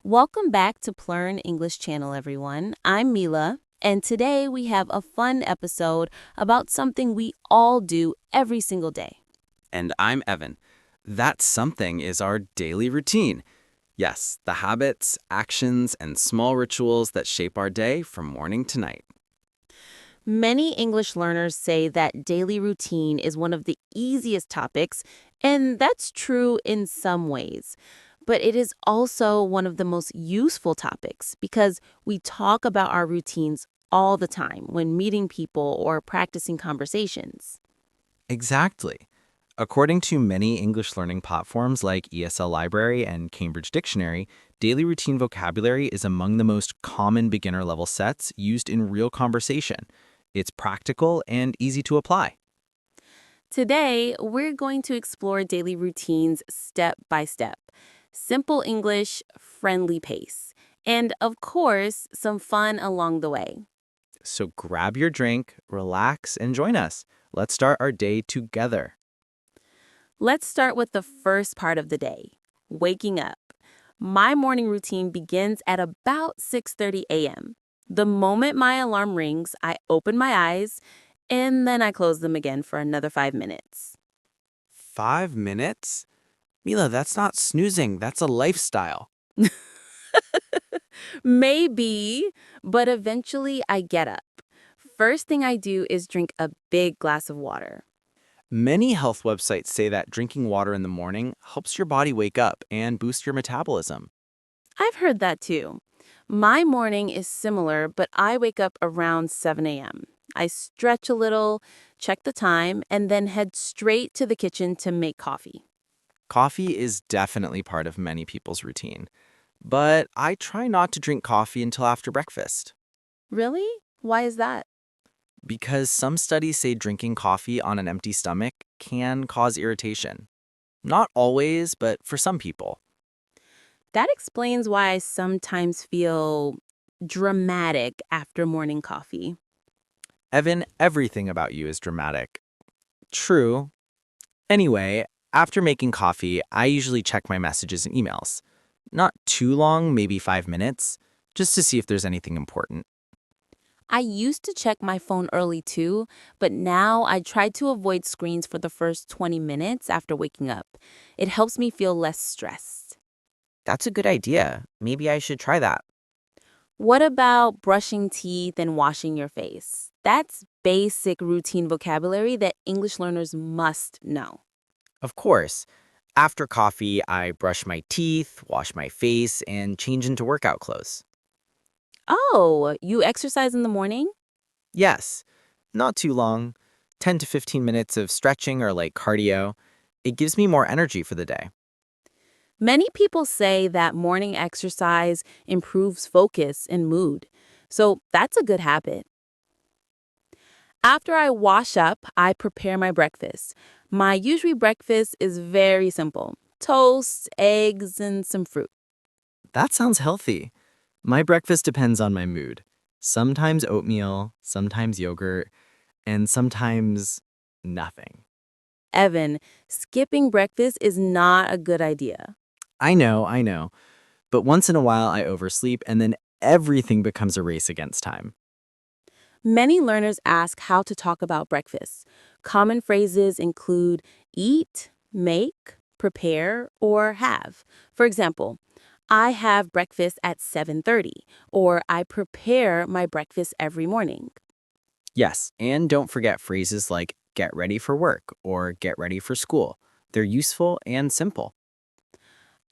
Welcome back to Plearn English Channel, everyone. I'm Mila, and today we have a fun episode about something we all do every single day. And I'm Evan. That something is our daily routine. Yes, the habits, actions, and small rituals that shape our day from morning to night. Many English learners say that daily routine is one of the easiest topics, and that's true in some ways. But it is also one of the most useful topics because we talk about our routines all the time when meeting people or practicing conversations. Exactly. According to many English learning platforms like ESL Library and Cambridge Dictionary, daily routine vocabulary is among the most common beginner level sets used in real conversation. It's practical and easy to apply. Today, we're going to explore daily routines step by step. Simple English, friendly pace. And of course, some fun along the way. So grab your drink, relax, and join us. Let's start our day together. Let's start with the first part of the day, waking up. My morning routine begins at about 6:30 a.m. The moment my alarm rings, I open my eyes and then I close them again for another 5 minutes. 5 minutes? Mila, that's not snoozing, that's a lifestyle. Maybe, but eventually I get up. First thing I do is drink a big glass of water. Many health websites say that drinking water in the morning helps your body wake up and boost your metabolism. I've heard that too. My morning is similar, but I wake up around 7 a.m. I stretch a little, check the time, and then head straight to the kitchen to make coffee. Coffee is definitely part of many people's routine, but I try not to drink coffee until after breakfast Really? Why is that? because some studies say drinking coffee on an empty stomach can cause irritation. Not always, but for some people. That explains why I sometimes feel dramatic after morning coffee. Evan, everything about you is dramatic. True. Anyway, after making coffee, I usually check my messages and emails. Not too long, maybe 5 minutes, just to see if there's anything important. I used to check my phone early too, but now I try to avoid screens for the first 20 minutes after waking up. It helps me feel less stressed. That's a good idea. Maybe I should try that. What about brushing teeth and washing your face? That's basic routine vocabulary that English learners must know. Of course. After coffee, I brush my teeth, wash my face, and change into workout clothes. Oh, you exercise in the morning? Yes, not too long. 10 to 15 minutes of stretching or light cardio. It gives me more energy for the day. Many people say that morning exercise improves focus and mood. So that's a good habit. After I wash up, I prepare my breakfast. My usual breakfast is very simple: toast, eggs, and some fruit. That sounds healthy. My breakfast depends on my mood. Sometimes oatmeal, sometimes yogurt, and sometimes nothing. Evan, skipping breakfast is not a good idea. I know. But once in a while, I oversleep, and then everything becomes a race against time. Many learners ask how to talk about breakfast. Common phrases include eat, make, prepare, or have. For example, I have breakfast at 7:30, or I prepare my breakfast every morning. Yes, and don't forget phrases like get ready for work or get ready for school. They're useful and simple.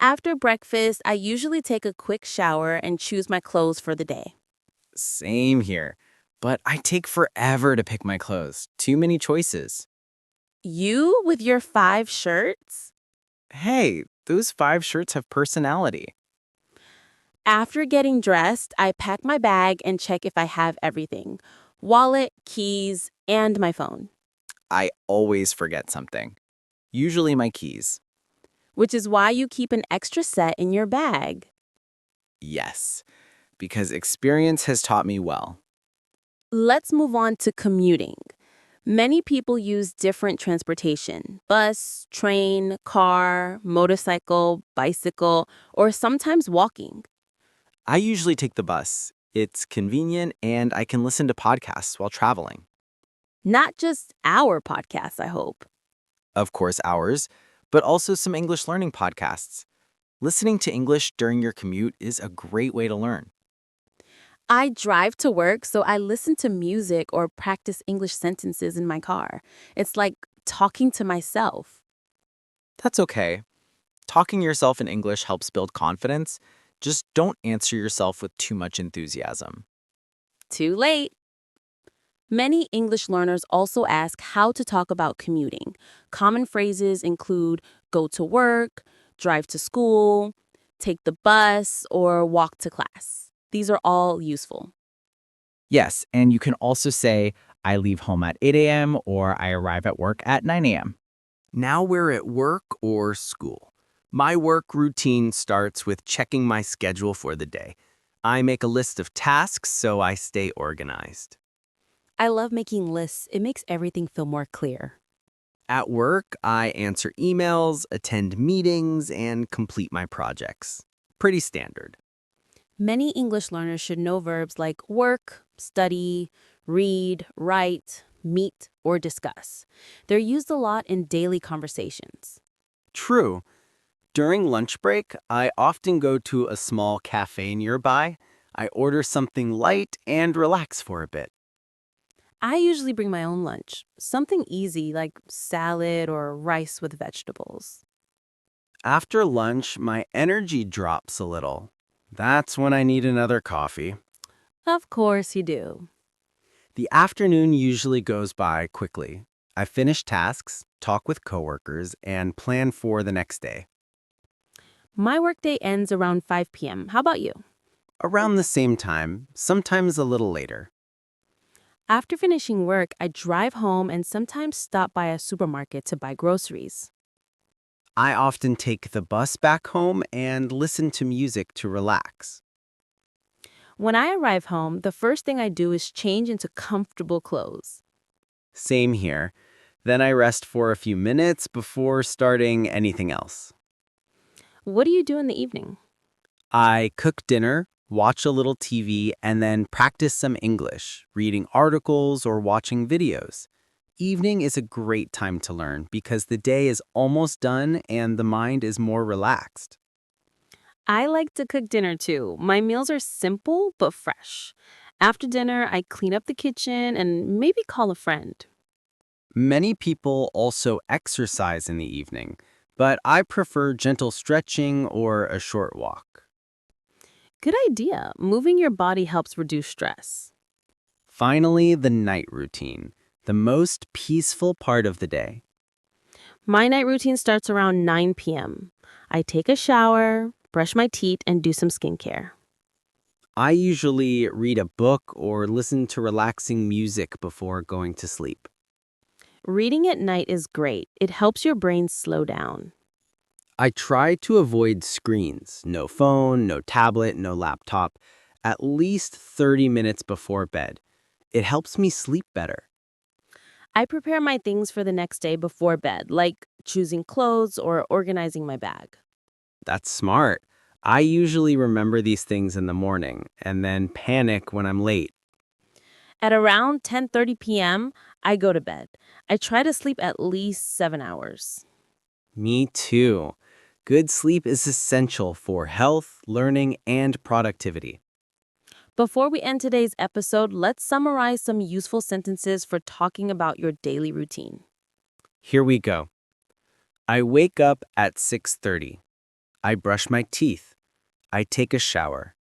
After breakfast, I usually take a quick shower and choose my clothes for the day. Same here. But I take forever to pick my clothes. Too many choices. You with your 5 shirts? Hey, those 5 shirts have personality. After getting dressed, I pack my bag and check if I have everything: wallet, keys, and my phone. I always forget something. Usually my keys. Which is why you keep an extra set in your bag. Yes, because experience has taught me well. Let's move on to commuting. Many people use different transportation: bus, train, car, motorcycle, bicycle, or sometimes walking. I usually take the bus. It's convenient and I can listen to podcasts while traveling. Not just our podcasts, I hope. Of course, ours, but also some English learning podcasts. Listening to English during your commute is a great way to learn. I drive to work, so I listen to music or practice English sentences in my car. It's like talking to myself. That's okay. Talking yourself in English helps build confidence. Just don't answer yourself with too much enthusiasm. Too late. Many English learners also ask how to talk about commuting. Common phrases include go to work, drive to school, take the bus, or walk to class. These are all useful. Yes, and you can also say, I leave home at 8 a.m. or I arrive at work at 9 a.m. Now we're at work or school. My work routine starts with checking my schedule for the day. I make a list of tasks so I stay organized. I love making lists. It makes everything feel more clear. At work, I answer emails, attend meetings, and complete my projects. Pretty standard. Many English learners should know verbs like work, study, read, write, meet, or discuss. They're used a lot in daily conversations. True. During lunch break, I often go to a small cafe nearby. I order something light and relax for a bit. I usually bring my own lunch, something easy like salad or rice with vegetables. After lunch, my energy drops a little. That's when I need another coffee. Of course you do. The afternoon usually goes by quickly. I finish tasks, talk with coworkers, and plan for the next day. My workday ends around 5 p.m. How about you? Around the same time, sometimes a little later. After finishing work, I drive home and sometimes stop by a supermarket to buy groceries. I often take the bus back home and listen to music to relax. When I arrive home, the first thing I do is change into comfortable clothes. Same here. Then I rest for a few minutes before starting anything else. What do you do in the evening? I cook dinner, watch a little TV, and then practice some English, reading articles or watching videos. Evening is a great time to learn because the day is almost done and the mind is more relaxed. I like to cook dinner too. My meals are simple but fresh. After dinner, I clean up the kitchen and maybe call a friend. Many people also exercise in the evening, but I prefer gentle stretching or a short walk. Good idea. Moving your body helps reduce stress. Finally, the night routine, the most peaceful part of the day. My night routine starts around 9 p.m. I take a shower, brush my teeth, and do some skincare. I usually read a book or listen to relaxing music before going to sleep. Reading at night is great. It helps your brain slow down. I try to avoid screens, no phone, no tablet, no laptop, at least 30 minutes before bed. It helps me sleep better. I prepare my things for the next day before bed, like choosing clothes or organizing my bag. That's smart. I usually remember these things in the morning and then panic when I'm late. At around 10:30 p.m., I go to bed. I try to sleep at least 7 hours. Me too. Good sleep is essential for health, learning, and productivity. Before we end today's episode, let's summarize some useful sentences for talking about your daily routine. Here we go. I wake up at 6:30. I brush my teeth. I take a shower.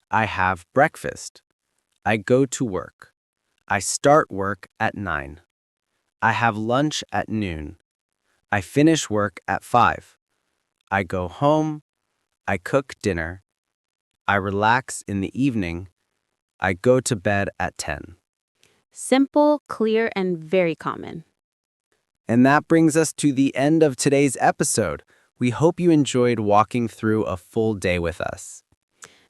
I have breakfast. I go to work. I start work at 9. I have lunch at noon. I finish work at 5. I go home. I cook dinner. I relax in the evening. I go to bed at 10. Simple, clear, and very common. And that brings us to the end of today's episode. We hope you enjoyed walking through a full day with us.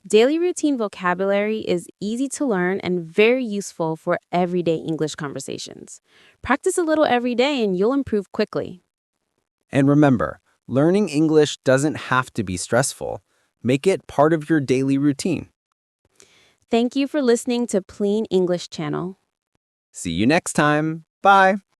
Daily routine vocabulary is easy to learn and very useful for everyday English conversations. Practice a little every day and you'll improve quickly. And remember, learning English doesn't have to be stressful. Make it part of your daily routine. Thank you for listening to Plearn English Channel. See you next time. Bye.